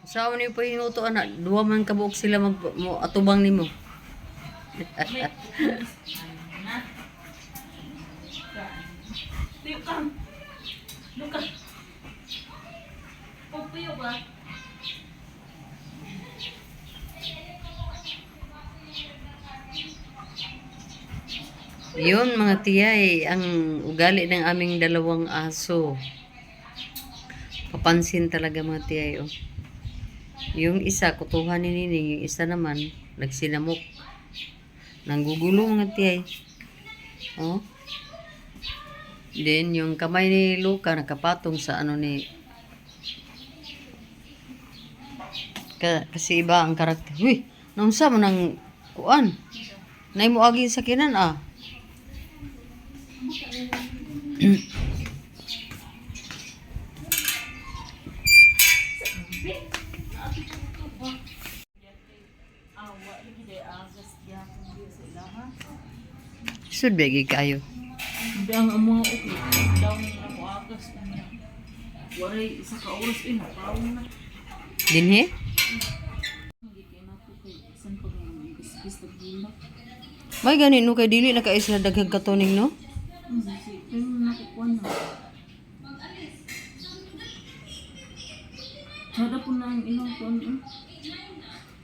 Sa ni po hinuto anak, duwa man kabuok sila mo atubang nimo. Tuyo ka. Luka. Pupuyo ba? Yun mga tiyay, ang ugali ng aming dalawang aso. Papansin talaga mga tiyay, oh. Yung isa, kutuhan ni Nining. Yung isa naman, nagsinamok. Nanggugulo mga tiyay. Oh. Then, yung kamay ni Luca, nakapatong sa ano ni... kasi iba ang karakter. Uy, naunsa mo ng kuan? Nay mo agi sa kinan, ah. Awa lagi day agas ya kundi sa ilaha. Sud bagi kayo. Hindi ang amo okay. Daw na mo agas niya. Waray isa ka oras pawon na. Dinhi? Hindi kay nato kay isan pag biskis ta gila. May ganin no kay dili na ka isla daghang katuning no? Si pero nakukuan na. Sada po na ang ilang kuan.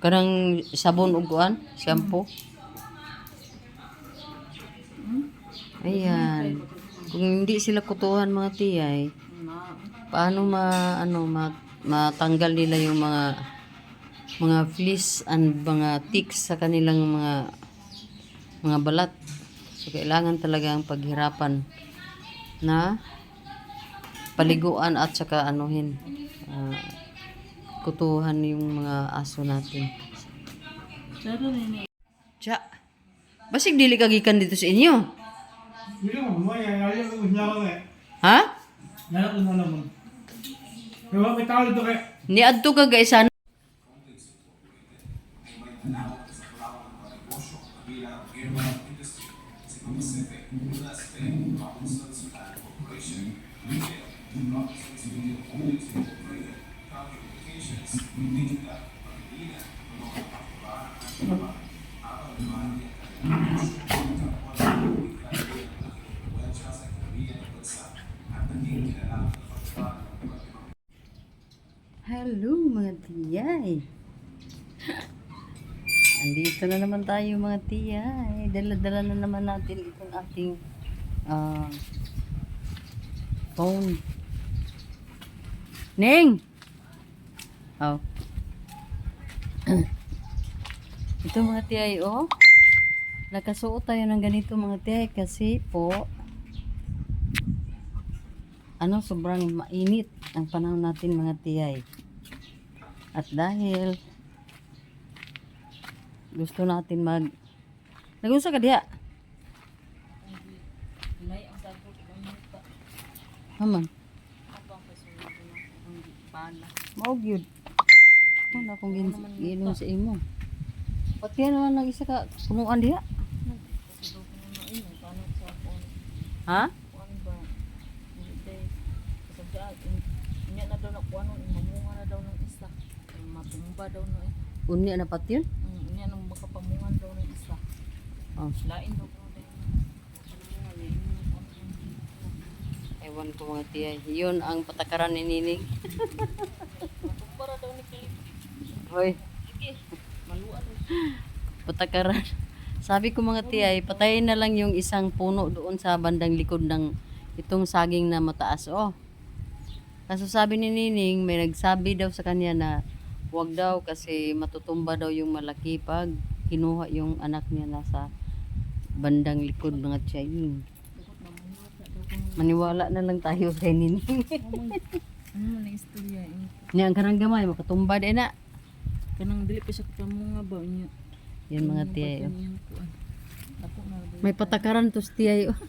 Kanang sabon ug kuan, shampoo. Ayan. Kung hindi sila kutuhan mga tiyay, Na. paano matanggal nila yung mga fleas and mga ticks sa kanilang mga balat. So kailangan talaga ang paghirapan na paliguan at saka kutuhan yung mga aso natin. Sada ni Tsa, basig dili kagikan dito sa inyo. Ha? Ni adto ka guys ano? Hello mga tiyay. Andito na naman tayo mga tiyay. Dala-dala na naman natin itong ating phone. Ning! Oh. Ito mga tiyay, oh. Nakasuot tayo ng ganito mga tiyay kasi po sobrang mainit ang panahon natin mga tiyay. At dahil gusto natin nagunsa ka diha? Nay ang sago ko minuta. Haman. Apa ang kasunod ang pala. Mao gyud. Wala akong ginom sa imo. Pati naman lang isa ka punuan diha. Kasunod ko na ini paano sa phone. Ha? Kuan ba? Hindi. Kasabdaan inya na daw na kuanon mamunga na daw ng isa. Matumba daw no eh. Unya na pati yun? Inya nang makapamungan daw ng isa. Oh. Lain daw ko daw. Ewan ko mga tiyay. Yun ang patakaran ni Nining. Para daw ni Philip. Hoy, Sige. Maluan. patakaran. Sabi ko mga tiyay, patayin na lang yung isang puno doon sa bandang likod ng itong saging na mataas. Oh. Kaso sabi ni Nining, may nagsabi daw sa kanya na wag daw kasi matutumba daw yung malaki pag kinuha yung anak niya nasa bandang likod mga tiyay. Maniwala na lang tayo kay Nining. Ano na istorya ini? Niya ang kanang gamay, makatumba din na. Kanang dili pa siya kapamunga ba niya. Yan mga tiyay. Oh. Ako na May patakaran to si tiyay. Oh.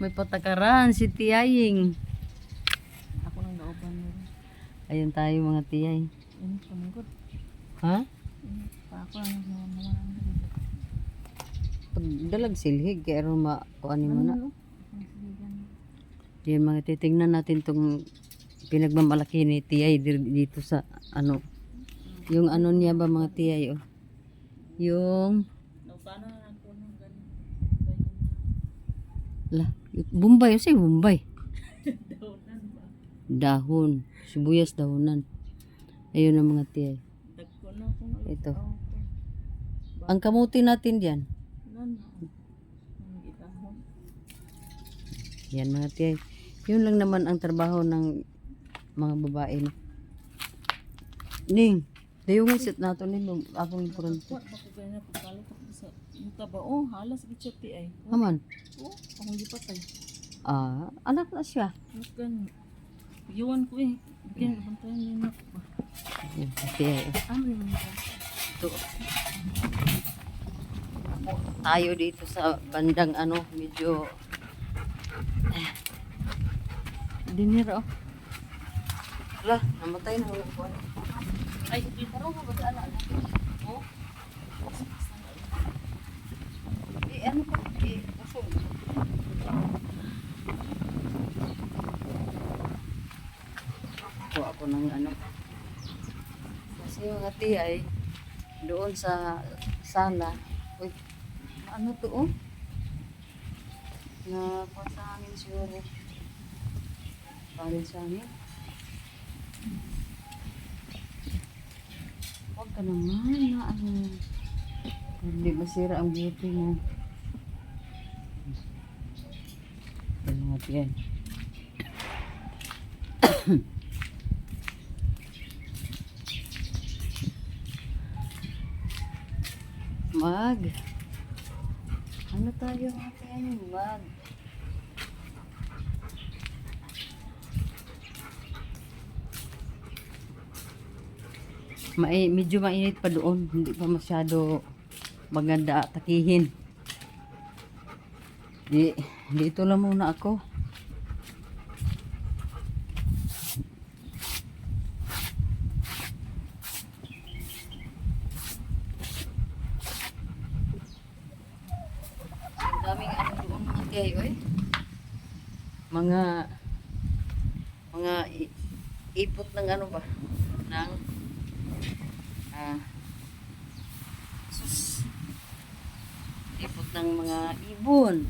May patakaran si tiyaying. ako nang nauban mo. Ayun tayo mga tiyay. Ini pamungkot. Ha? Pa ako lang naman. Pag dalag silhig, kaya kuanin mo na. Yan mga titingnan natin tong pinagmamalaki ni Tiyay dito sa ano, yung ano niya ba mga Tiyay, oh. Yung Nautana na ako ng ganun. la, Bombay, kasi Bombay. Daunan ba? Dahon, sibuyas dahonan. Ayun ang mga Tiyay. Dagko na akong Ito. alitaw ko. Ang kamuti natin diyan. Nan. Ang gitahon. Yan mga Tiyay. Yun lang naman ang trabaho ng mga babae. No? Ning, dayungan sit nato ni akong pronto. What ba ko ganyan pagkalo ko sa yung taba. Oh, halas gitsati ay. Haman. Oh, akong gipatay. Anak na siya. Mas ganun. Iwan ko eh. Bigyan bantayan niya na ba? Yan, Tiyay. Ano yung mga? Ito. Tayo dito sa bandang ano, medyo dinero. Wala, namatay na ulit ko. Ay, hindi parang ba ba ala? Oh. Ano pa? Usog. Kuha ako ng ano. Kasi yung ati ay doon sa sala. Uy, ano to oh? Na kuha sa amin siguro. Parin sa amin. Huwag ka naman na ano. Hindi masira ang beauty mo. Yan mga tiyan. Ano tayo mga tiyan? Medyo mainit pa doon. Hindi pa masyado maganda takihin. Dito lang muna ako. Ang daming ano doon mga tiyay, oy. Mga ipot ng ano ba? Ng sus. Ipot ng mga ibon.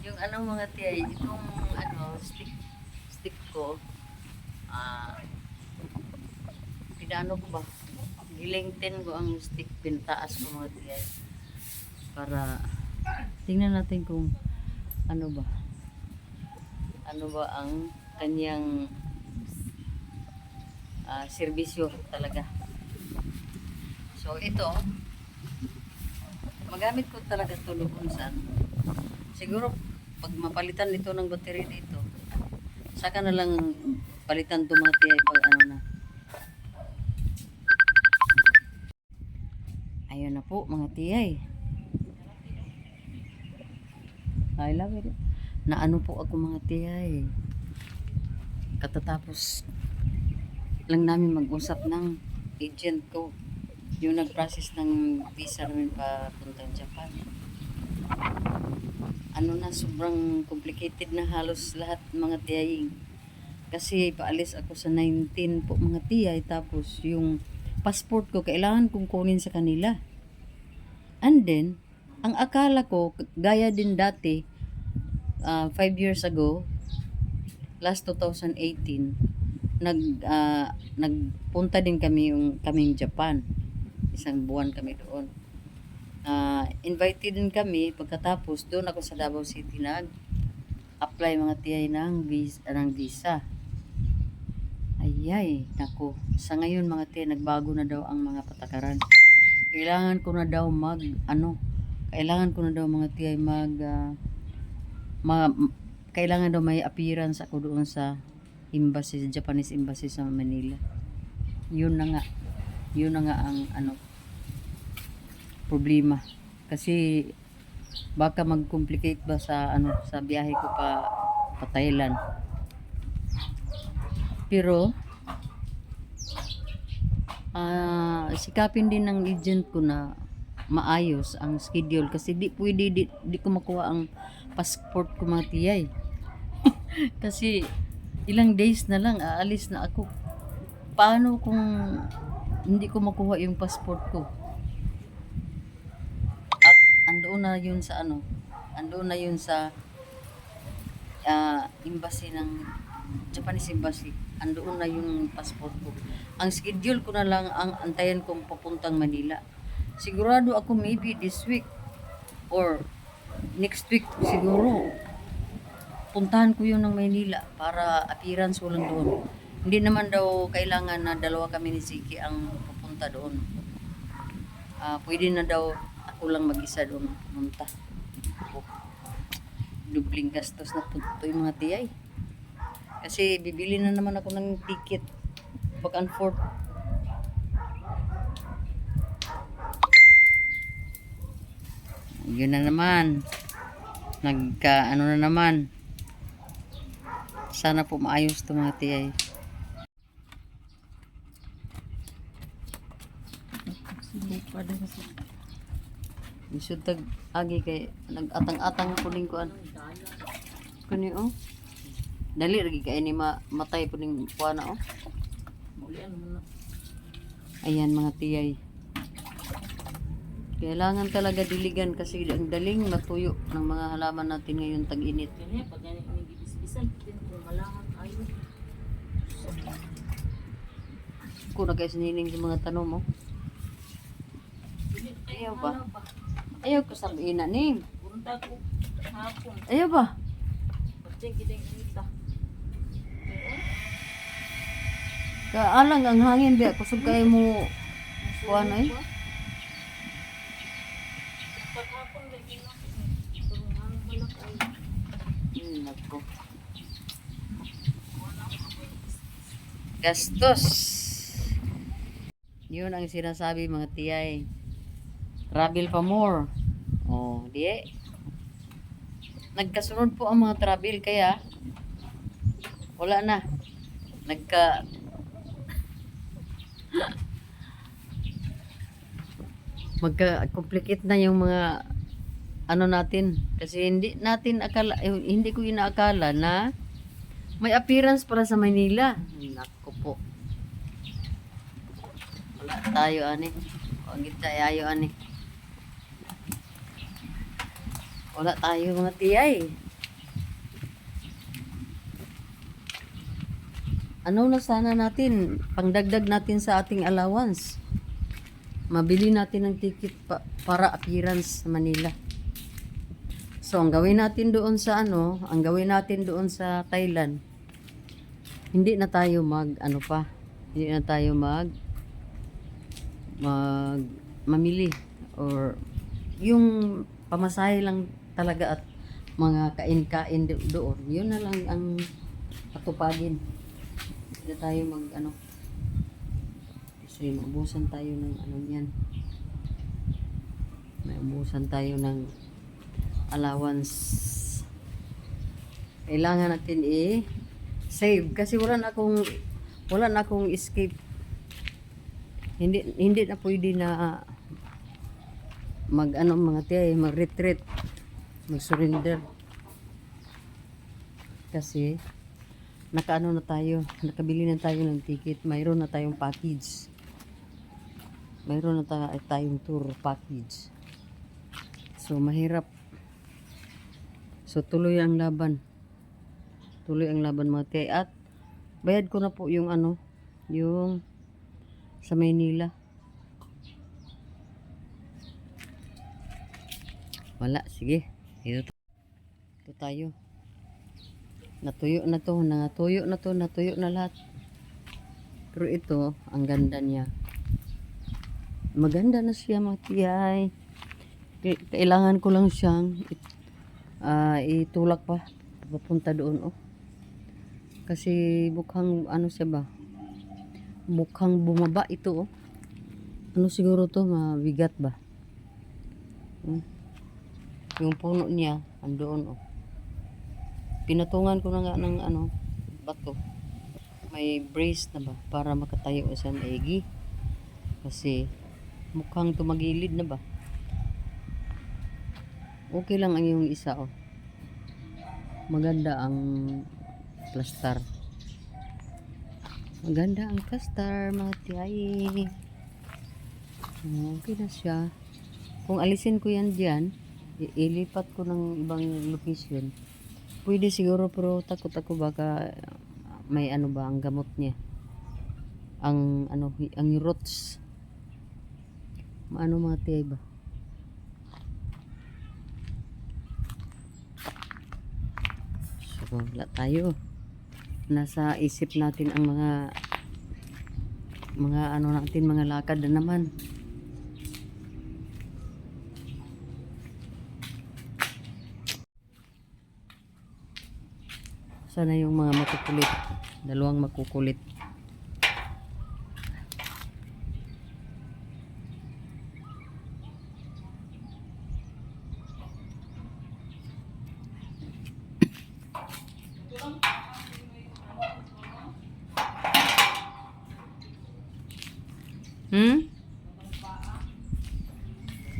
Yung anong mga tiyay, itong ano, stick ko, pinano ko ba? Gilingtin ko ang stick, pintaas ko mga tiyay. Para tingnan natin kung ano ba ang kanyang serbisyo talaga. So ito, magamit ko talaga ito doon sa ano. Siguro pag mapalitan nito ng battery dito, saka na lang palitan ito mga tiyay pag ano na. Ayun na po mga tiyay. I love it. Na ano po ako mga tiyay. Katatapos lang namin mag-usap ng agent ko. Yung nag-process ng visa namin papuntang Japan. Ano na, sobrang complicated na halos lahat mga tiyay. Kasi paalis ako sa 19 po mga tiyay. Tapos yung passport ko kailangan kong kunin sa kanila. And then, ang akala ko, gaya din dati, 5 years ago, last 2018, nagpunta din kaming Japan. Isang buwan kami doon. Invited din kami, pagkatapos doon ako sa Davao City nag-apply mga tiyay ng visa. Ayay, naku. Sa ngayon mga tiyay, nagbago na daw ang mga patakaran. Kailangan ko na daw mga tiyay kailangan daw may appearance ako doon sa embassy, Japanese embassy sa Manila. Yun na nga ang problema. Kasi baka mag-complicate ba sa biyahe ko pa Thailand. Pero sikapin din ng agent ko na maayos ang schedule kasi di pwede di ko makuha ang passport ko mga tiyay. Kasi ilang days na lang aalis na ako. Paano kung hindi ko makuha yung passport ko? At andoon na yun sa ano? Andoon na yun sa embassy ng Japanese embassy. Andoon na yung passport ko. Ang schedule ko na lang ang antayan kong papuntang Manila. Sigurado ako maybe this week or next week siguro puntahan ko yun ng Manila para appearance ko lang doon. Hindi naman daw kailangan na dalawa kami ni Siki ang pupunta doon. Pwede na daw ako lang mag-isa doon pumunta. Dubling gastos na po yung mga tiyay. Kasi bibili na naman ako ng ticket back and forth. Yun na naman. Ano na naman. Sana po maayos to mga tiyay. Isod tag agi kay nag-atang-atang po ning kuan. Kani oh. Dali lagi kay ni matay po ning kuan oh. Ayan mga tiyay. Kailangan talaga diligan kasi ang daling matuyo ng mga halaman natin ngayon tag-init. Kanya pag ganit ni gibis-bisan tin kung malangan ayo. Ko na guys nining sa mga tanong mo. Ayaw ba? Ayaw ko sabihin na ning. Punta ko hapon. Ayaw ba? Pagting kitang inita. Kaalang ang hangin biya kusog kay mo kuan ay. Paghapon lagi na. Tulungan balak ay. Nako. Gastos. Yun ang sinasabi mga tiyay. Travel pa more. Oh, di. Nagkasunod po ang mga travel kaya wala na. Magka-complicate na yung mga ano natin kasi hindi ko inaakala na may appearance para sa Manila. Nako po. Wala tayo ani. Wag tayo ani. Wala tayo mga tiyay. Ano na sana natin, pangdagdag natin sa ating allowance. Mabili natin ng ticket para appearance sa Manila. So, ang gawin natin doon sa Thailand, hindi na tayo mamili or yung pamasahe lang talaga at mga kain-kain doon. Yun na lang ang patupagin. Hindi na tayo kasi maubusan tayo ng yan. May ubusan tayo ng allowance. Kailangan natin save kasi wala na akong escape. Hindi na pwede na mga tiyay, mag-retreat, mag-surrender. Kasi nakabili na tayo ng ticket, mayroon na tayong package. Mayroon na tayong tour package. So mahirap. So tuloy ang laban. Tuloy ang laban mga tiyay. At bayad ko na po yung yung sa Maynila. Wala, sige. Ito tayo. Natuyo na lahat. Pero ito, ang ganda niya. Maganda na siya mga tiyay. Kailangan ko lang siyang itulak pa papunta doon kasi mukhang siya ba, mukhang bumaba ito siguro to, mabigat ba yung puno niya andoon pinatungan ko na nga ng bato, may brace na ba para makatayo sa maigi kasi mukhang tumagilid na ba. Okay lang ang yung isa, oh. Maganda ang plaster. Maganda ang plaster, mga tiyayi. Okay na siya. Kung alisin ko yan dyan, ilipat ko ng ibang location. Pwede siguro, pero takot ako baka may ano ba ang gamot niya. Ang ano, ang roots. Ano mga tiyay ba? So, wala tayo. Nasa isip natin ang mga ano natin, mga lakad na naman. Sana yung mga makukulit. Dalawang makukulit.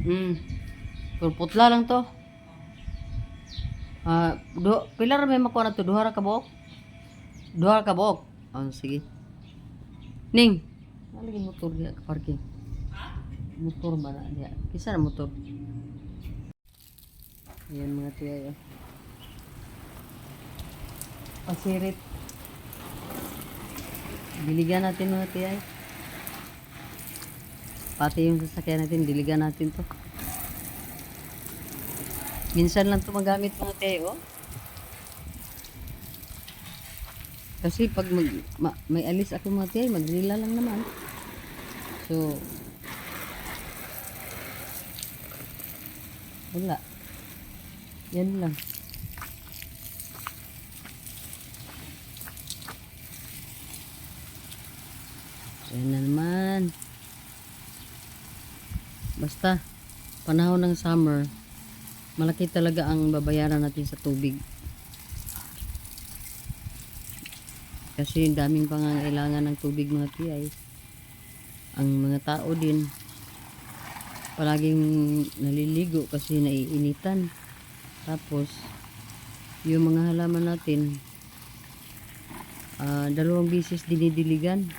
Hmm? Puro putla lang to. Pilar may makuha na to. Duha ra ka buok? Duha ra ka buok? Oh, sige. Ning, nalagay motor diya ka parking. Motor ba na diya? Kisa na motor. Ayan mga tiyay. Pasirit. Diligan natin mga tiyay. Pati yung sasakyan natin, diligan natin to. Minsan lang to magamit mga tiyay, oh. Kasi pag may alis ako mga tiyay, magrila lang naman. So, wala. Yan lang. Yan na naman. Basta, panahon ng summer, malaki talaga ang babayaran natin sa tubig. Kasi daming pangangailangan ng tubig mga tiyay. Ang mga tao din, palaging naliligo kasi naiinitan. Tapos, yung mga halaman natin, 2 bisis dinidiligan.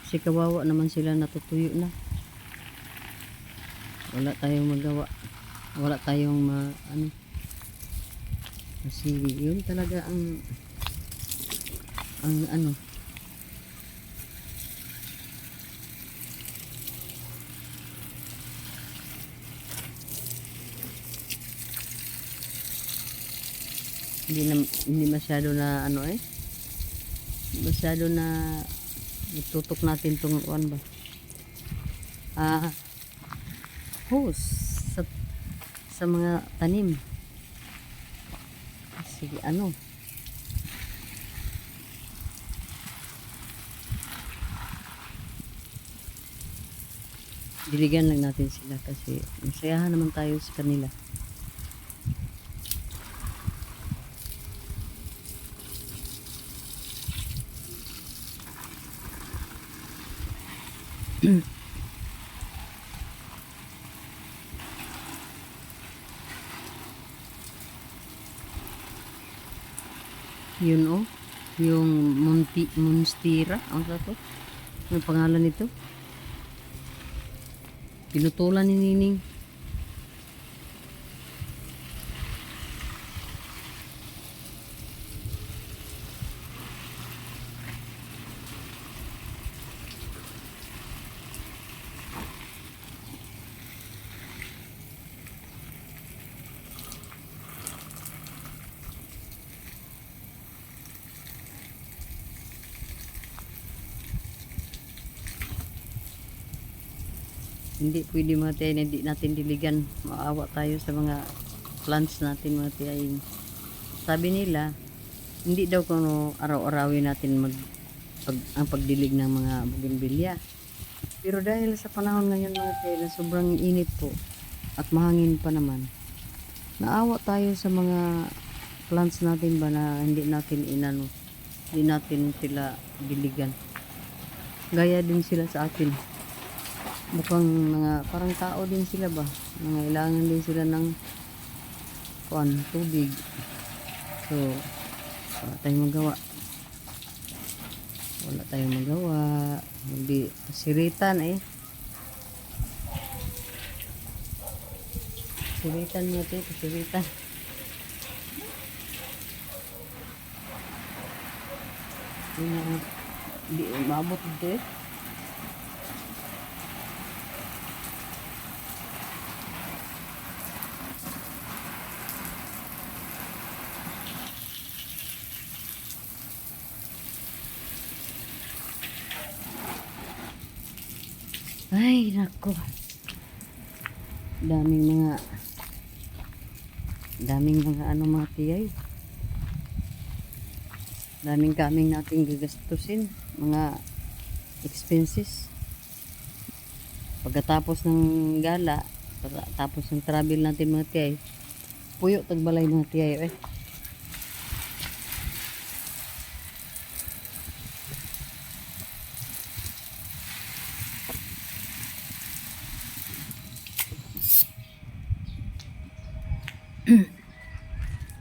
Kasi kawawa naman sila, natutuyo na. Wala tayong magawa. Wala tayong ano. Kasi yun talaga ang ano. Hindi masyado na ano masyado na itutok natin tong uwan ba. Hose sa mga tanim. Sige, ano. Diligan lang natin sila kasi masayahan naman tayo sa kanila. Yun, oh. Yung Monstera. Ang sa to? Ang pangalan nito? Pinutulan ni Nining. Hindi pwede mga tiyayin, hindi natin diligan. Maawa tayo sa mga plants natin mga tiyayin. Sabi nila, hindi daw kung araw-arawin natin ang pagdilig ng mga bougainvillea. Pero dahil sa panahon ngayon mga tiyayin na sobrang init po at mahangin pa naman, naawa tayo sa mga plants natin ba na hindi natin hindi natin sila diligan. Gaya din sila sa atin. Mukhang mga parang tao din sila ba, Nangailangan din sila ng tubig. So, wala tayong magawa. Wala tayong magawa. Hindi, siritan eh. Siritan mo ito, siritan. Hindi, maabot ito eh. Ay, nako. Daming mga mga tiyay. Daming kaming nating gagastusin, mga expenses. Pagkatapos ng gala, pagkatapos ng travel natin mga tiyay, puyo tagbalay mga tiyay eh.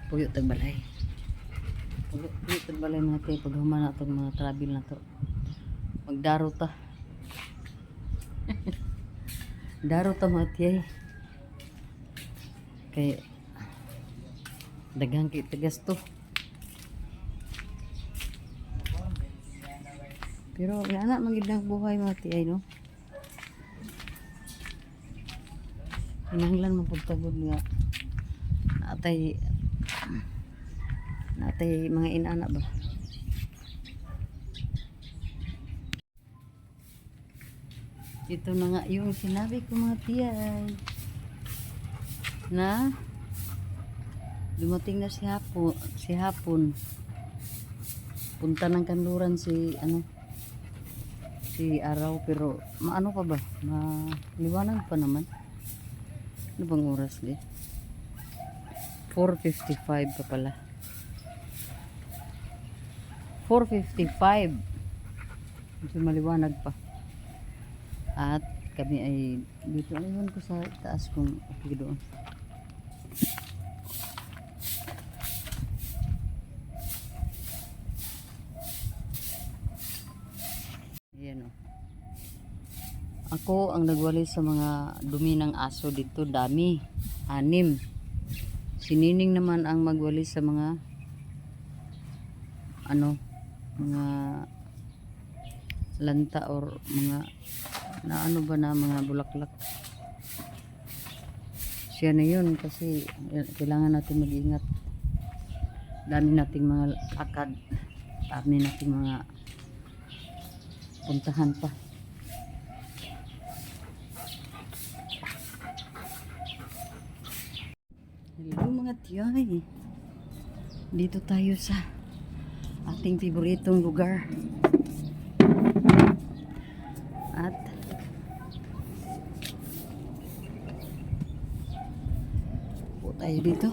Puyo tagbalay. Puyo tagbalay mga tiyay pag human na itong mga travel na to. Magdaro ta. Daro ta mga tiyay. Kay daghang kita gasto. Pero anak magidang buhay mga tiyay no. Hinanglan mapagtagod nga. Natay mga inana ba. Ito na nga yung sinabi ko mga tiyay na dumating na si hapon punta ng kanluran si araw, pero maano pa ba, maliwanag pa naman. Ano bang oras di? 4:55 pa pala. 4:55. Medyo maliwanag pa. At kami ay dito. Ayun ko sa taas kung okay doon. Ayan o. Ako ang nagwalis sa mga dumi ng aso dito. Dami. 6. Si Nining naman ang magwalis sa mga mga lanta or mga mga bulaklak. Siya na yun kasi kailangan natin mag-ingat. Dami nating mga lakad, dami nating mga puntahan pa. Hello mga tiyay, dito tayo sa ating paboritong lugar. At po tayo dito.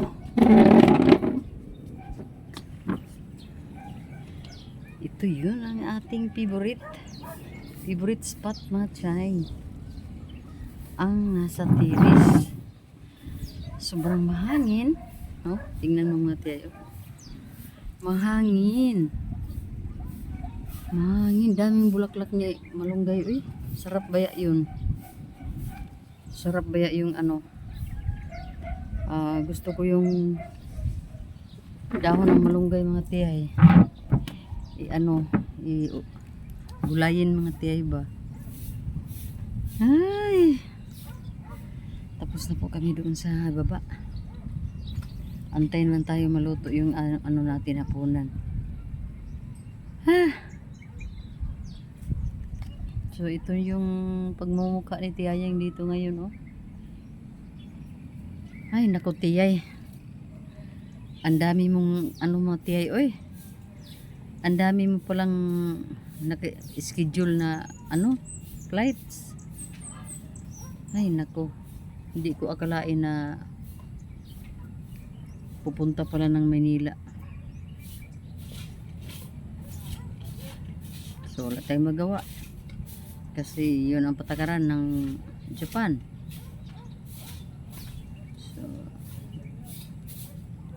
Ito yun ang ating favorite spot mga tiyay. Ang nasa Tiris. Sobrang mahangin. Oh, tingnan mo mga tiyay. Mahangin. Daming bulaklak niya, malunggay. Uy, sarap baya yun. Sarap baya yung gusto ko yung dahon ng malunggay mga tiyay. Gulayin mga tiyay ba. Ay, tapos na po kami doon sa baba. Antayin lang tayo maluto yung natin hapunan. So ito yung pagmumukha ni Tiyayang dito ngayon oh. Ay naku Tiyay, ang dami mong mga Tiyay oy. Ang dami mo palang naka-schedule na flights. Ay naku, hindi ko akalain na pupunta pala ng Manila. So wala tayong magawa kasi yun ang patakaran ng Japan.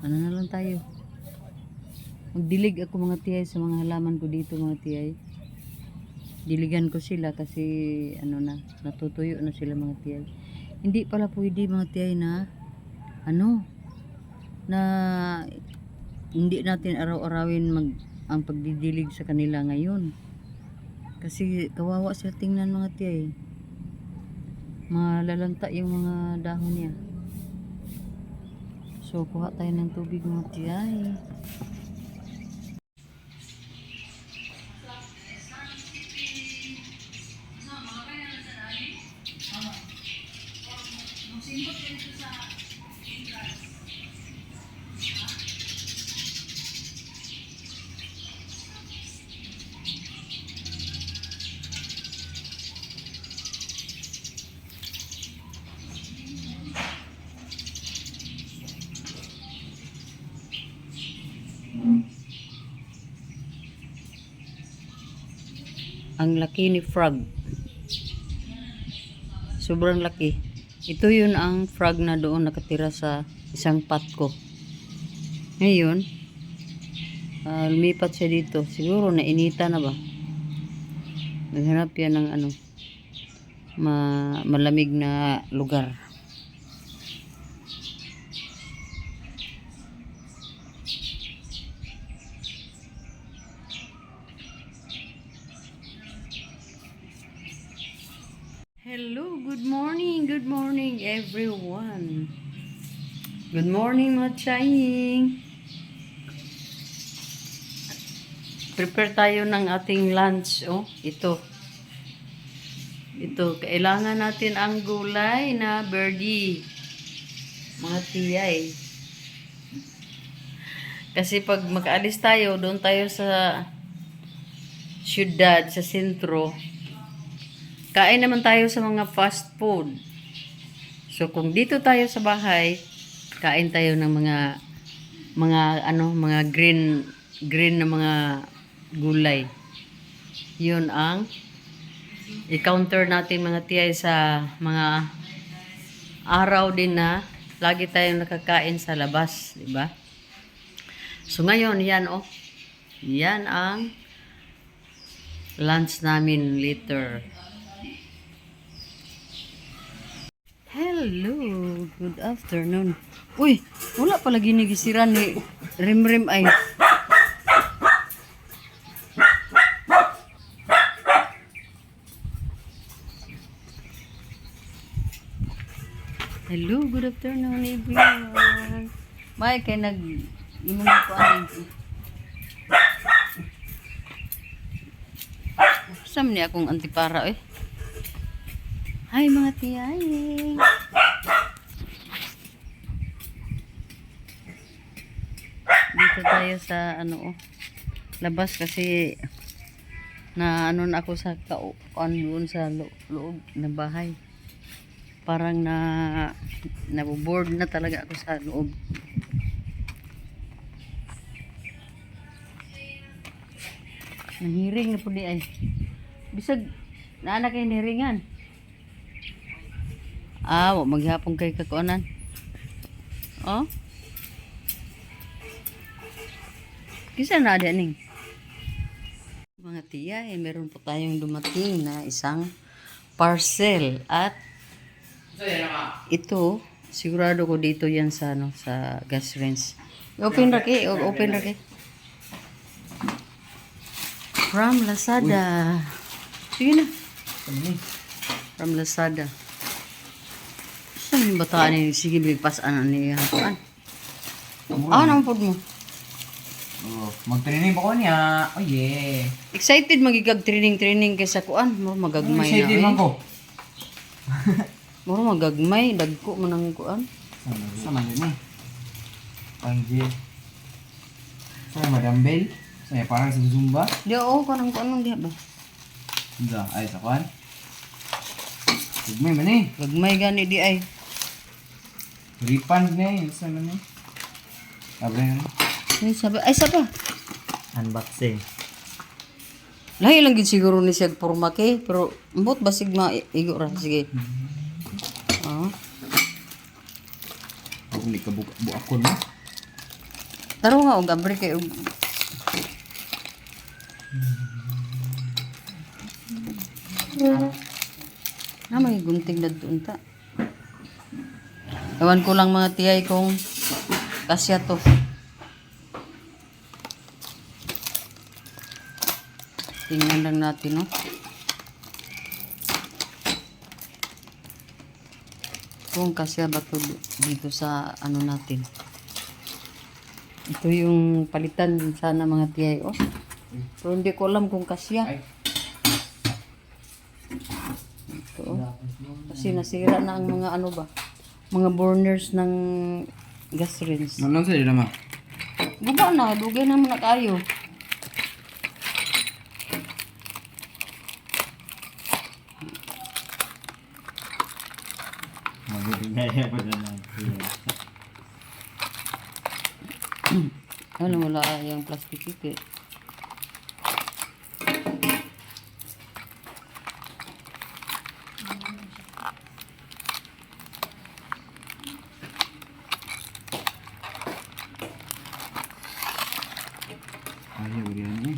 Ano na lang tayo. Magdilig ako mga tiyay sa mga halaman ko dito mga tiyay. Diligan ko sila kasi ano na, natutuyo na sila mga tiyay. Hindi pala pwede mga tiyay na ano na hindi natin araw-arawin ang pagdidilig sa kanila ngayon. Kasi kawawa siya tingnan mga tiyay. Malalanta yung mga dahon niya. So kuha tayo ng tubig mga tiyay. Ang laki ni frog. Sobrang laki. Ito yun ang frog na doon nakatira sa isang pot ko. Ngayon, lumipat siya dito. Siguro nainita na ba? Naghanap yan ng ano, malamig na lugar. Hello, good morning everyone. Good morning mga chaying. Prepare tayo ng ating lunch. Oh, ito. Ito, kailangan natin ang gulay na birdie. Mga tiyay. Kasi pag makaalis tayo, doon tayo sa syudad, sa sentro. Kain naman tayo sa mga fast food. So kung dito tayo sa bahay, kain tayo ng mga green na mga gulay. 'Yun ang i-counter natin mga tiyay sa mga araw din na lagi tayong nakakain sa labas, di ba? So ngayon, yan oh. Yan ang lunch namin later. Hello, good afternoon. Uy, wala pala ginigisiran ni Rimrim ay. Hello, good afternoon everyone. May kay nag-inom ko aning. Sam ni akong antipara eh. Hi mga tiyaying. Dito tayo sa ano labas kasi na ano na ako sa doon sa loob na bahay. Parang naboboard na talaga ako sa loob. Nahiring na po di ay. Bisag naanak kay niringan. Wa maghapon kay kakuanan. Oh. Kisa na ada ning. Mga tiya, meron po tayong dumating na isang parcel at ito, sigurado ko dito yan sa sa gas range. Open ra kay. From Lazada. Sige na. From Lazada. Saan yung bataan ni? Sige, bigpasan niya. Naman po mo. Oh, mag-training pa ko niya. Oh yeah. Excited magigag training kaysa kuan. Muro magagmay na. Excited man ko. Muro magagmay. Dagko mo ng kuan. Sama din eh. Panggi. Saya Madam Bell. Saya parang sa Zumba. Di oo, kanang kuan diha ba? Zumba. Ay, sa kuan. Gagmay man eh. Gagmay gani di ay. Refund niya eh. Sa man eh. Sabi na. Ay, saba. Unboxing. Lahi lang gid siguro ni siya porma kay, pero ambot basig maigo ra sige. Ah. Ako ni kabuak ko no. Taro nga og abri kay og na may gunting na doon ta. Ewan ko lang mga tiyay kung kasya to. Tingnan lang natin, no? Kung kasya ba to dito sa ano natin. Ito yung palitan din sana mga tiyay, oh. Pero hindi ko alam kung kasya. Ay. Ito, oh. Kasi nasira na ang mga ano ba, mga burners ng gas rinse. Ano sa dito ma? Guba na, dugay naman na kayo. Mabibigay pa dyan lang. Ano, wala yung plastic ito. Ayaw yan eh.